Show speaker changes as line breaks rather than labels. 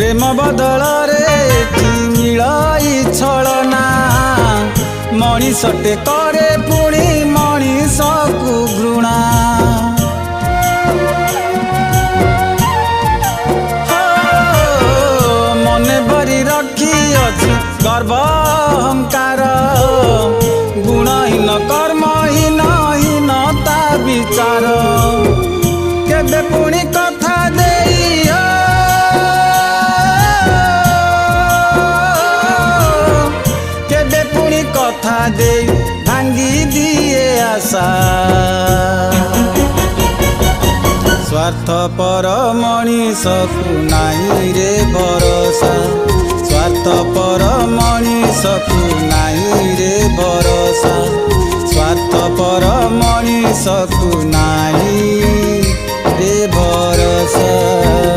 प्रेम बदल रे मिलाई छलना मनीषटे करे पुणी मनीष को घृणा मने भरी रखी अछि गर्व अहंकार गुणहीन कर्महीन हीनता विचार केबे पुणी कथा देई केबे पुणी कथा देई भांगी दिए आशा स्वार्थपर मनीष को नाई रे भरोसा स्वार्थपर मनीष को नाई रे भरोसा स्वार्थपर मनीष को नाई रे भरोसा।